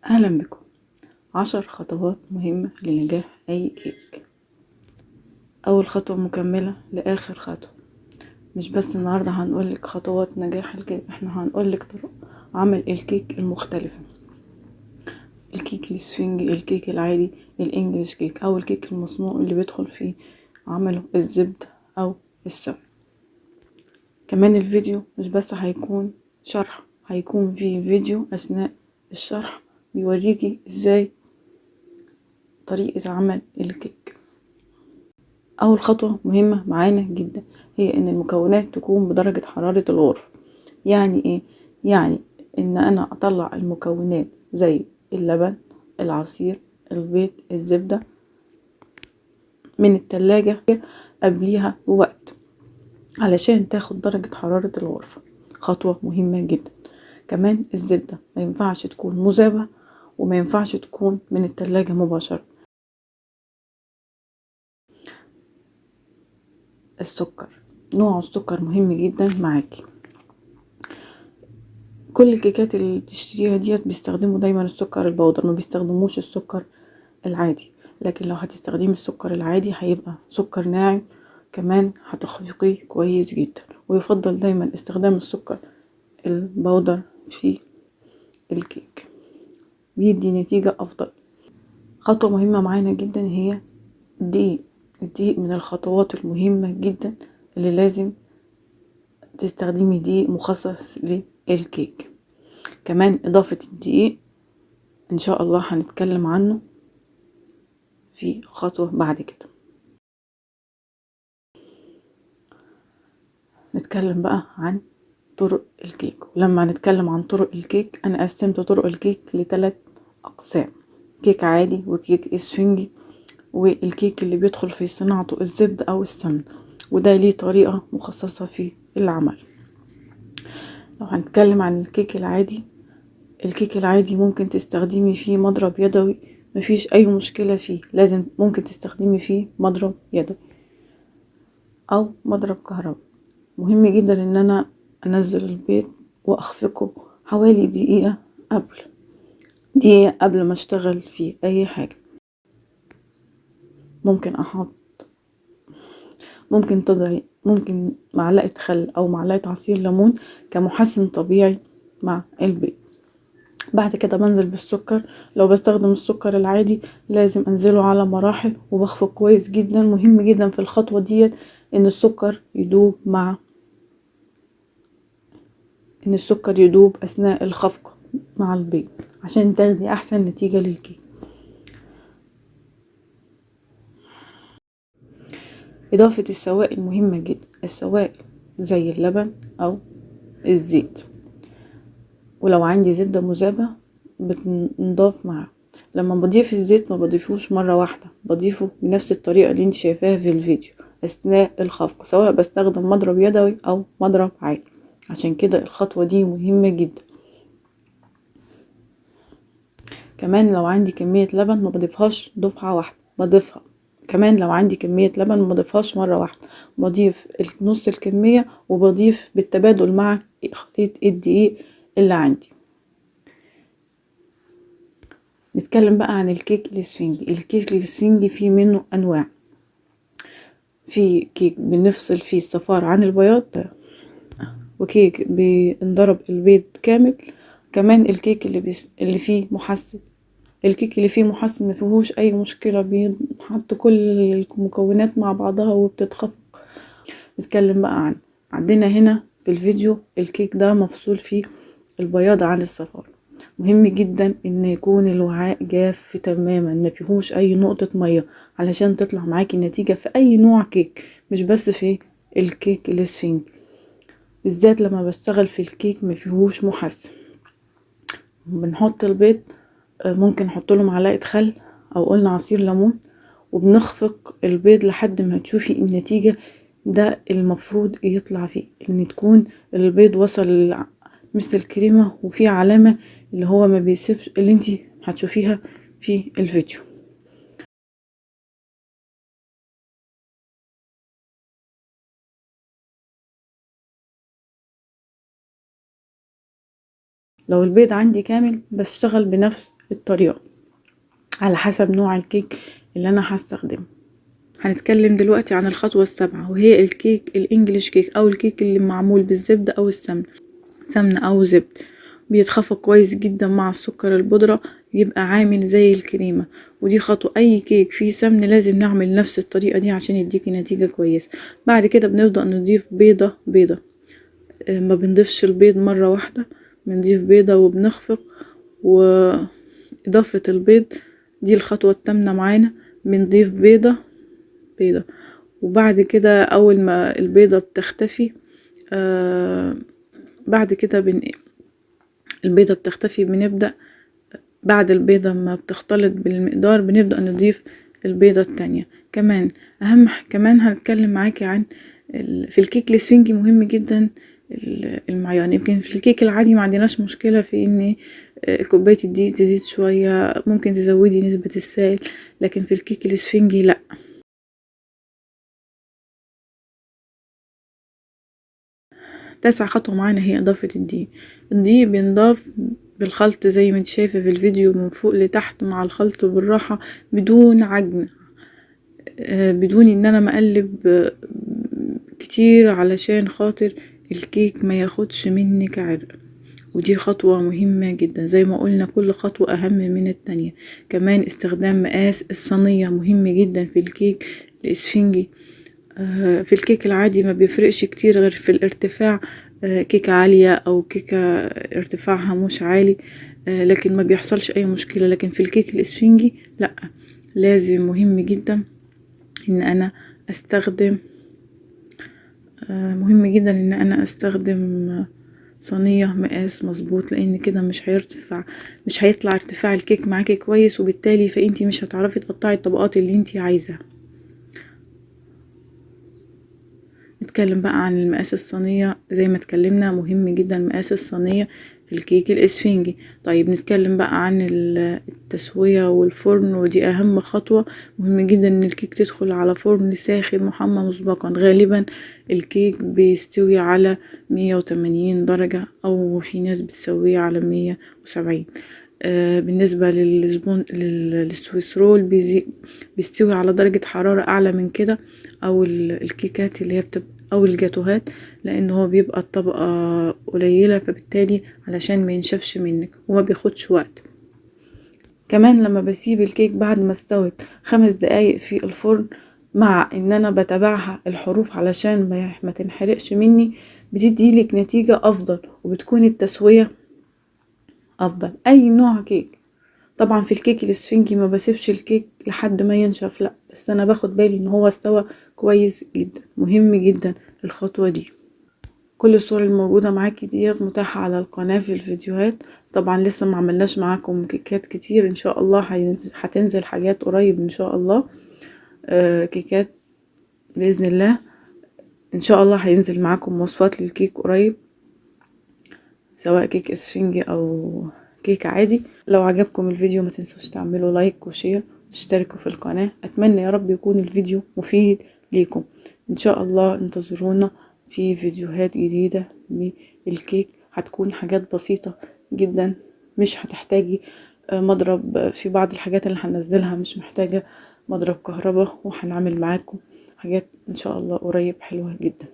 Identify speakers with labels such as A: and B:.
A: أهلا بكم. 10 خطوات مهمة لنجاح أي كيك. أول خطوة مكملة لآخر خطوة. مش بس النهاردة هنقولك خطوات نجاح الكيك، احنا هنقولك طرق عمل الكيك المختلفة: الكيك الاسفنجي، الكيك العادي، الانجليش كيك، أو الكيك المصنوع اللي بيدخل فيه عمله الزبدة أو السمن. كمان الفيديو مش بس هيكون شرح، هيكون فيه فيديو أثناء الشرح بيوريكي ازاي طريقة عمل الكيك. أول خطوة مهمة معانا جدا هي إن المكونات تكون بدرجة حرارة الغرفة. يعني إيه؟ يعني إن أنا أطلع المكونات زي اللبن، العصير، البيض، الزبدة من التلاجة قبليها بوقت علشان تاخد درجة حرارة الغرفة. خطوة مهمة جدا. كمان الزبدة ما ينفعش تكون مذابة وما ينفعش تكون من التلاجة مباشرة. السكر، نوع السكر مهم جدا معاكي. كل الكيكات اللي بتشتريها ديت بيستخدموا دايما السكر البودر، ما بيستخدموش السكر العادي. لكن لو هتستخدمي السكر العادي هيبقى سكر ناعم، كمان هتخفقيه كويس جدا. ويفضل دايما استخدام السكر البودر في الكيك، بيدي نتيجة افضل. خطوة مهمة معانا جدا هي الدقيق. الدقيق من الخطوات المهمة جدا اللي لازم تستخدمي دقيق مخصص للكيك. كمان اضافة الدقيق ان شاء الله هنتكلم عنه في خطوة بعد كده. نتكلم بقى عن طرق الكيك. ولما نتكلم عن طرق الكيك انا قسمت طرق الكيك ل3 اقسام: كيك عادي، وكيك اسفنجي، والكيك اللي بيدخل في صناعته الزبدة او السمن، وده ليه طريقة مخصصة في العمل. لو هنتكلم عن الكيك العادي، الكيك العادي ممكن تستخدمي فيه مضرب يدوي، مفيش اي مشكلة فيه. لازم ممكن تستخدمي فيه مضرب يدوي او مضرب كهرباء. مهم جدا ان انا انزل البيض واخفقه حوالي دقيقة قبل ما اشتغل فيه اي حاجة. ممكن تضعي معلقة خل او معلقة عصير ليمون كمحسن طبيعي مع البيض. بعد كده بنزل بالسكر. لو بستخدم السكر العادي لازم انزله على مراحل وبخفق كويس جدا. مهم جدا في الخطوة ديت ان السكر يدوب اثناء الخفق مع البيض عشان تاخدي احسن نتيجة للكيك. اضافة السوائل مهمة جدا. السوائل زي اللبن او الزيت، ولو عندي زبدة مذابة بتنضاف معاه. لما بضيف الزيت ما بضيفوش مرة واحدة، بضيفه بنفس الطريقة اللي انت شايفاها في الفيديو اثناء الخفق، سواء بستخدم مضرب يدوي او مضرب عادي. عشان كده الخطوة دي مهمة جدا. كمان لو عندي كمية لبن ما بضيفهاش دفعة واحدة، بضيفها كمان لو عندي كمية لبن ما بضيفهاش مرة واحدة، بضيف نص الكمية وبضيف بالتبادل مع خليط الدقيق اللي عندي. نتكلم بقى عن الكيك الاسفنجي. الكيك الاسفنجي فيه منه انواع. في كيك بنفصل فيه الصفار عن البياض، وكيك بنضرب البيض كامل. كمان الكيك اللي فيه محسن. الكيك اللي فيه محسن ما فيهوش اي مشكلة، بيتحط كل المكونات مع بعضها وبتتخفق. نتكلم بقى عندنا هنا في الفيديو الكيك ده مفصول فيه البياض عن الصفار. مهم جدا ان يكون الوعاء جاف تماما، ما فيهوش اي نقطة مية علشان تطلع معاكي النتيجة في اي نوع كيك، مش بس في الكيك الاسفنجي بالذات. لما بشتغل في الكيك ما فيهوش محسن، بنحط البيض، ممكن نحط له معلقة خل او قلنا عصير ليمون، وبنخفق البيض لحد ما تشوفي النتيجة. ده المفروض يطلع فيه ان تكون البيض وصل مثل الكريمة وفي علامة اللي هو ما بيسيبش، اللي انتي هتشوفيها في الفيديو. لو البيض عندي كامل بشتغل بنفس الطريقة على حسب نوع الكيك اللي انا هستخدمه. هنتكلم دلوقتي عن الخطوة السابعة، وهي الكيك الانجليش كيك او الكيك اللي معمول بالزبدة او السمنة، سمنة او زبد. بيتخفق كويس جدا مع السكر البودرة، يبقى عامل زي الكريمة. ودي خطوة اي كيك فيه سمن لازم نعمل نفس الطريقة دي عشان يديكي نتيجة كويسة. بعد كده بنبدأ نضيف بيضة. ما بنضيفش البيض مرة واحدة، بنضيف بيضة وبنخفق. وإضافة البيض دي الخطوة التامنة معانا. بنضيف بيضة وبعد كده أول ما البيضة بتختفي بعد كده البيضة بتختفي بنبدأ بعد البيضة ما بتختلط بالمقدار بنبدأ نضيف البيضة التانية. كمان هنتكلم معاكي عن في الكيك الاسفنجي مهم جدا المعيار. يمكن في الكيك العادي ما عندناش مشكلة في ان كوباية الدقيق تزيد شوية، ممكن تزودي نسبة السائل، لكن في الكيك الاسفنجي لا. تاسع خطوة معانا هي إضافة الدقيق. الدقيق بينضاف بالخلط زي ما انت شايفة في الفيديو من فوق لتحت مع الخلط بالراحة بدون عجن، بدون ان انا مقلب كتير علشان خاطر الكيك ما ياخدش منك عرق. ودي خطوة مهمة جدا، زي ما قلنا كل خطوة اهم من التانية. كمان استخدام مقاس الصينية مهم جدا في الكيك الاسفنجي. في الكيك العادي ما بيفرقش كتير غير في الارتفاع، كيكة عالية او كيكة ارتفاعها مش عالي، لكن ما بيحصلش اي مشكلة. لكن في الكيك الاسفنجي لا، لازم مهم جدا ان انا استخدم مهم جدا ان انا استخدم صينية مقاس مظبوط، لان كده مش هيطلع ارتفاع الكيك معاكي كويس، وبالتالي فانتي مش هتعرفي تقطعي الطبقات اللي انتي عايزاها. نتكلم بقى عن المقاس الصينية. زي ما اتكلمنا مهم جدا مقاس الصينية في الكيك الاسفنجي. طيب نتكلم بقى عن التسوية والفرن، ودي اهم خطوة. مهم جدا ان الكيك تدخل على فرن ساخن محمى مسبقا. غالبا الكيك بيستوي على 180 درجة او في ناس بتسويه على 170. بالنسبة للسويس رول بيستوي على درجة حرارة اعلى من كده، او الكيكات اللي هي بتبقى او الجاتوهات، لان هو بيبقى الطبقة قليلة، فبالتالي علشان ما ينشفش منك وما بياخدش وقت. كمان لما بسيب الكيك بعد ما استوت 5 دقايق في الفرن، مع ان انا بتابعها الحروف علشان ما تنحرقش مني، بتديلك نتيجة افضل وبتكون التسوية افضل. اي نوع كيك طبعا في الكيك الاسفنجي ما بسيبش الكيك لحد ما ينشف، لا، بس انا باخد بالي ان هو استوى كويس جدا. مهم جدا الخطوة دي. كل الصور الموجودة معاكي ديت متاحة على القناة في الفيديوهات. طبعا لسه ما عملناش معاكم كيكات كتير، ان شاء الله هتنزل حاجات قريب ان شاء الله، كيكات بإذن الله. ان شاء الله هينزل معاكم وصفات للكيك قريب، سواء كيك اسفنجي او كيك عادي. لو عجبكم الفيديو ما تنسوش تعملوا لايك وشير وتشتركوا في القناة. اتمنى يا رب يكون الفيديو مفيد ليكم. ان شاء الله انتظرونا في فيديوهات جديدة للكيك، هتكون حاجات بسيطة جدا، مش هتحتاجي مضرب. في بعض الحاجات اللي هننزلها مش محتاجة مضرب كهرباء، وهنعمل معاكم حاجات ان شاء الله قريب حلوة جدا.